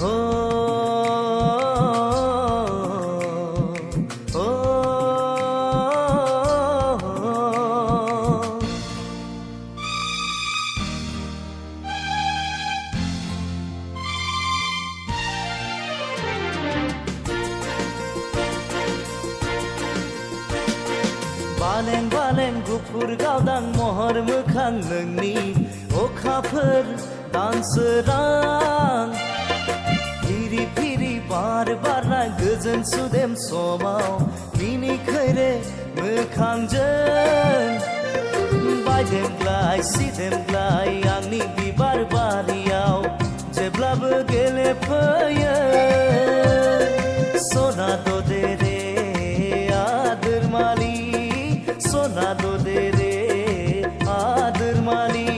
ओ ओ बालें बालें गुफुर गावदां महर मोखां नोंनि अखाफोर दानसोरां फिरि फिरि बार बारनाय गोजोन सुदेम समाव मिनिखैरे मोखांजों बायदेमग्लाय सिदेमग्लाय आंनि बिबार बारियाव जेब्लाबो गेलेफैयो सना दे रे आदोर मालि सोना दे रे आदर माली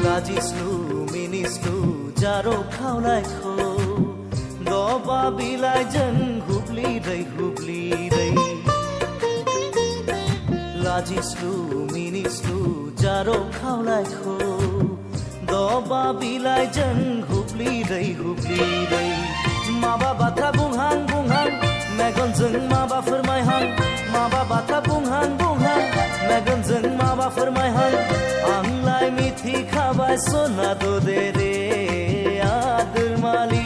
लाजिस्लु मिनिस्लु जारो खावलायखौ दबा बिलाइजों हुब्लिरै हुब्लिरै लाजिस्लु मिनिस्लु जारो खावलायखौ दबा बिलाइजों हुब्लिरै हुब्लिरै माबा बाथ्रा बुंहां बुंहां मेगनजों माबा फोरमायहां माबा बाथ्रा बुंहां बुंहां मेगनजों माबा फोरमायहां आंलाय मिथिखाबाय सना दे रे आदोर मालि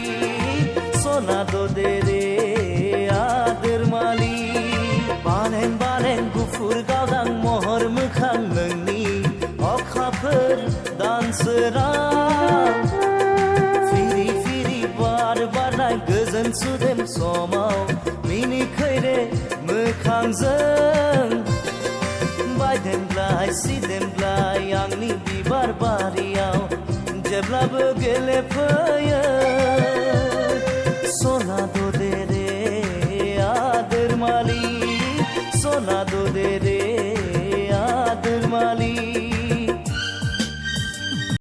सना दे रे आदोर मालि बालें बालें गुफुर गावदां महर मोखां नोंनि अखाफोर दानसोरां फिरि फिरि बार बारनाय गोजोन सुदेम समाव मिनिखैरे मोखांजों बायदेमग्लाय सिदेमग्लाय आंनि बिबार बारियाव जेब्लाबो गेलेफैयो